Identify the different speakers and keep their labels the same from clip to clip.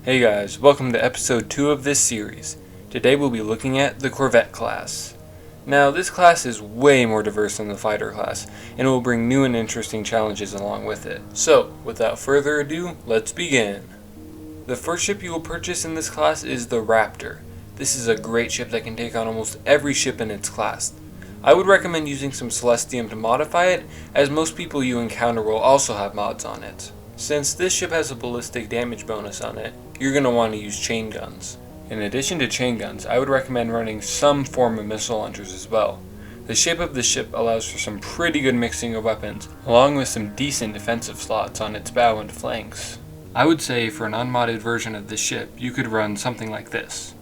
Speaker 1: Hey guys, welcome to episode 2 of this series. Today we'll be looking at the Corvette class. Now this class is way more diverse than the fighter class, and it will bring new and interesting challenges along with it. So, without further ado, let's begin. The first ship you will purchase in this class is the Raptor. This is a great ship that can take on almost every ship in its class. I would recommend using some Celestium to modify it, as most people you encounter will also have mods on it. Since this ship has a ballistic damage bonus on it, you're going to want to use chain guns. In addition to chain guns, I would recommend running some form of missile launchers as well. The shape of the ship allows for some pretty good mixing of weapons, along with some decent defensive slots on its bow and flanks. I would say for an unmodded version of this ship, you could run something like this.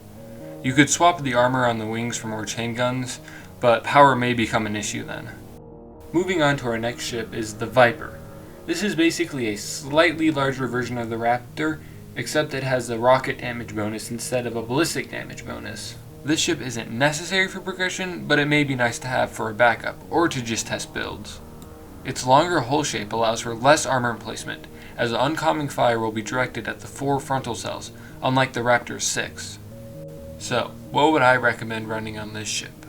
Speaker 1: You could swap the armor on the wings for more chain guns, but power may become an issue then. Moving on to our next ship is the Viper. This is basically a slightly larger version of the Raptor, except it has a rocket damage bonus instead of a ballistic damage bonus. This ship isn't necessary for progression, but it may be nice to have for a backup, or to just test builds. Its longer hull shape allows for less armor emplacement, as the oncoming fire will be directed at the 4 frontal cells, unlike the Raptor's 6. So, what would I recommend running on this ship?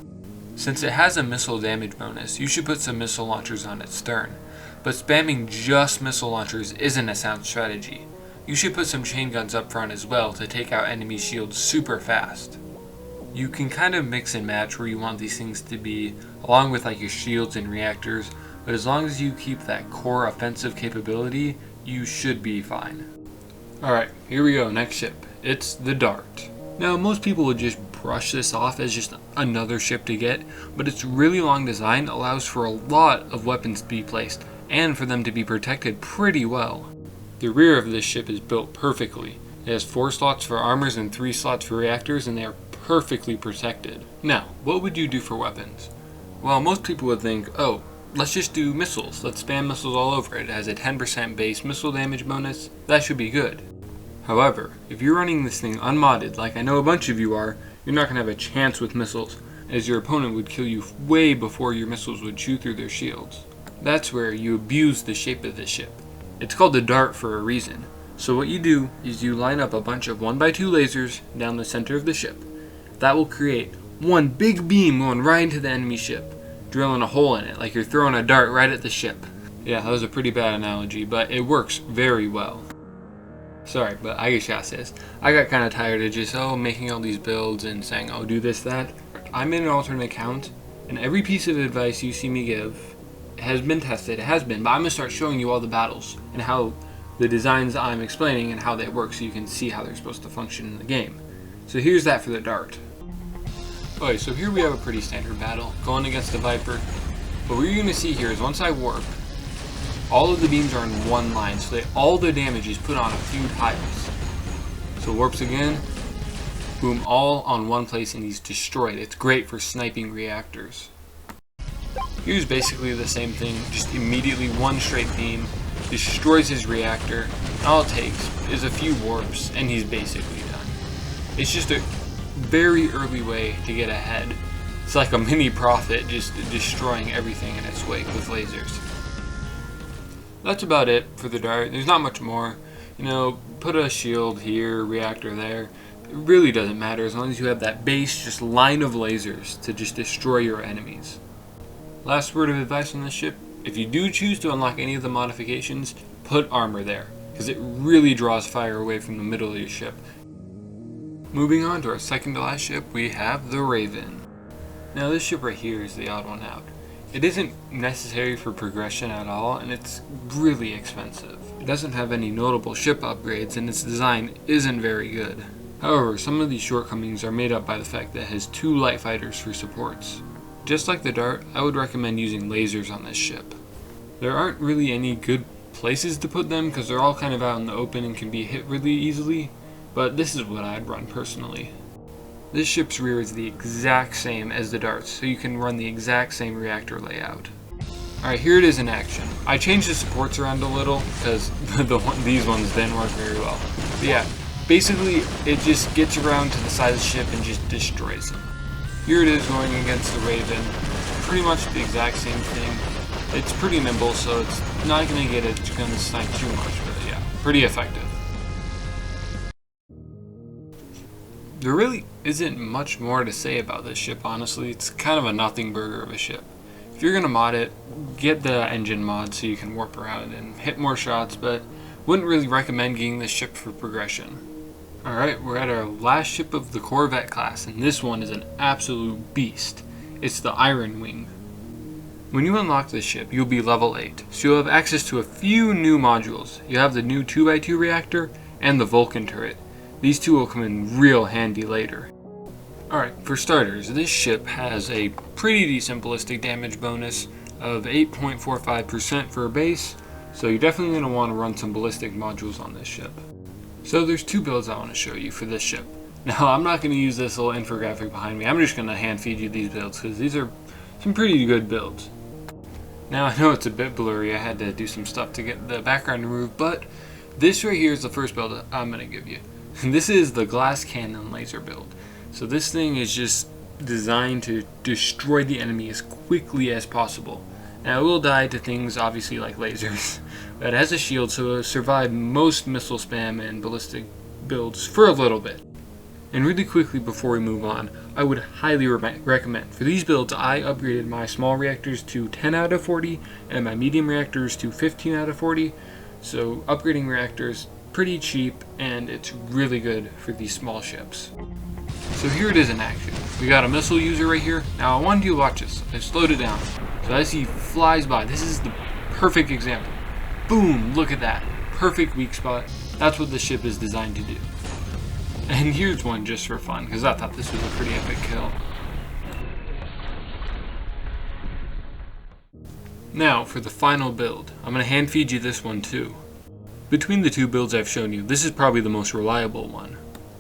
Speaker 1: Since it has a missile damage bonus, you should put some missile launchers on its stern, but spamming just missile launchers isn't a sound strategy. You should put some chain guns up front as well to take out enemy shields super fast. You can kind of mix and match where you want these things to be, along with like your shields and reactors, but as long as you keep that core offensive capability, you should be fine. Alright, here we go, next ship. It's the Dart. Now most people would just brush this off as just another ship to get, but its really long design allows for a lot of weapons to be placed, and for them to be protected pretty well. The rear of this ship is built perfectly. It has 4 slots for armors and 3 slots for reactors, and they are perfectly protected. Now, what would you do for weapons? Well, most people would think, oh, let's just do missiles. Let's spam missiles all over it. It has a 10% base missile damage bonus. That should be good. However, if you're running this thing unmodded, like I know a bunch of you are, you're not going to have a chance with missiles, as your opponent would kill you way before your missiles would chew through their shields. That's where you abuse the shape of this ship. It's called the Dart for a reason. So what you do is you line up a bunch of 1x2 lasers down the center of the ship. That will create one big beam going right into the enemy ship, drilling a hole in it like you're throwing a dart right at the ship. Yeah, that was a pretty bad analogy, but it works very well. Sorry, but I just gotta say this. I got kind of tired of just, making all these builds and saying, do this, that. I made an alternate account, and every piece of advice you see me give has been tested. It has been, but I'm going to start showing you all the battles and how the designs I'm explaining and how they work so you can see how they're supposed to function in the game. So here's that for the Dart. Okay, so here we have a pretty standard battle going against the Viper. But what you're going to see here is once I warp, all of the beams are in one line, so that all the damage is put on a few tiles. So warps again, boom, all on one place, and he's destroyed. It's great for sniping reactors. Here's basically the same thing, just immediately one straight beam, destroys his reactor, and all it takes is a few warps, and he's basically done. It's just a very early way to get ahead. It's like a mini Prophet, just destroying everything in its wake with lasers. That's about it for the Dart. There's not much more. Put a shield here, reactor there. It really doesn't matter as long as you have that base just line of lasers to just destroy your enemies. Last word of advice on this ship, if you do choose to unlock any of the modifications, put armor there, because it really draws fire away from the middle of your ship. Moving on to our second to last ship, we have the Raven. Now this ship right here is the odd one out. It isn't necessary for progression at all, and it's really expensive. It doesn't have any notable ship upgrades, and its design isn't very good. However, some of these shortcomings are made up by the fact that it has 2 light fighters for supports. Just like the Dart, I would recommend using lasers on this ship. There aren't really any good places to put them because they're all kind of out in the open and can be hit really easily, but this is what I'd run personally. This ship's rear is the exact same as the Dart's, so you can run the exact same reactor layout. Alright, here it is in action. I changed the supports around a little because these ones didn't work very well. But yeah, basically it just gets around to the side of the ship and just destroys them. Here it is going against the Raven. Pretty much the exact same thing. It's pretty nimble, so it's not going to get it. It's going to snipe too much, but yeah, pretty effective. There really isn't much more to say about this ship, honestly. It's kind of a nothing burger of a ship. If you're going to mod it, get the engine mod so you can warp around and hit more shots, but wouldn't really recommend getting this ship for progression. Alright, we're at our last ship of the Corvette class, and this one is an absolute beast. It's the Iron Wing. When you unlock this ship, you'll be level 8, so you'll have access to a few new modules. You have the new 2x2 reactor and the Vulcan turret. These two will come in real handy later. Alright, for starters, this ship has a pretty decent ballistic damage bonus of 8.45% for a base, so you're definitely going to want to run some ballistic modules on this ship. So there's two builds I want to show you for this ship. Now, I'm not going to use this little infographic behind me, I'm just going to hand feed you these builds because these are some pretty good builds. Now, I know it's a bit blurry, I had to do some stuff to get the background removed, but this right here is the first build I'm going to give you. This is the glass cannon laser build. So this thing is just designed to destroy the enemy as quickly as possible. Now it will die to things obviously like lasers, but it has a shield so it'll survive most missile spam and ballistic builds for a little bit. And really quickly before we move on, I would highly recommend, for these builds I upgraded my small reactors to 10 out of 40 and my medium reactors to 15 out of 40. So upgrading reactors, pretty cheap, and it's really good for these small ships. So here it is in action. We got a missile user right here. Now I wanted you to watch this. I slowed it down. So as he flies by, this is the perfect example. Boom, look at that. Perfect weak spot. That's what the ship is designed to do. And here's one just for fun, because I thought this was a pretty epic kill. Now for the final build. I'm going to hand feed you this one too. Between the two builds I've shown you, this is probably the most reliable one.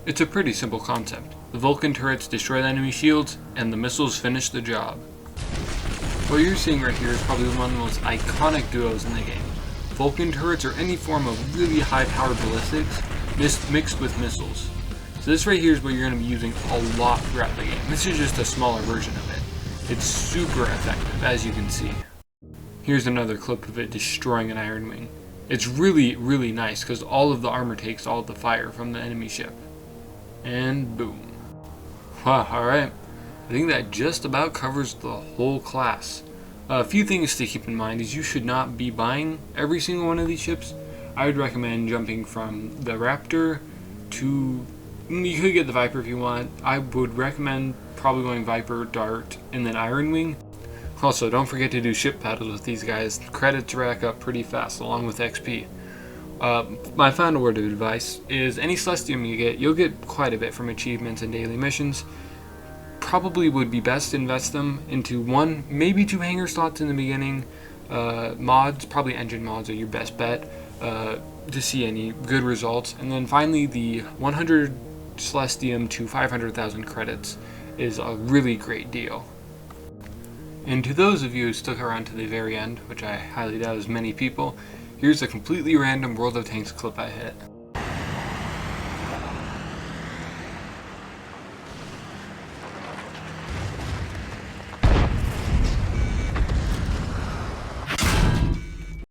Speaker 1: It's a pretty simple concept. The Vulcan turrets destroy the enemy shields, and the missiles finish the job. What you're seeing right here is probably one of the most iconic duos in the game. Vulcan turrets are any form of really high-powered ballistics mixed with missiles. So this right here is what you're going to be using a lot throughout the game. This is just a smaller version of it. It's super effective, as you can see. Here's another clip of it destroying an Iron Wing. It's really, really nice because all of the armor takes all of the fire from the enemy ship. And boom. Wow, alright. I think that just about covers the whole class. A few things to keep in mind is you should not be buying every single one of these ships. I would recommend jumping from the Raptor to... You could get the Viper if you want. I would recommend probably going Viper, Dart, and then Iron Wing. Also, don't forget to do ship battles with these guys. Credits rack up pretty fast, along with XP. My final word of advice is any Celestium you get, you'll get quite a bit from achievements and daily missions. Probably would be best to invest them into 1, maybe 2 hangar slots in the beginning. Mods, probably engine mods are your best bet to see any good results. And then finally, the 100 Celestium to 500,000 credits is a really great deal. And to those of you who stuck around to the very end, which I highly doubt is many people, here's a completely random World of Tanks clip I hit.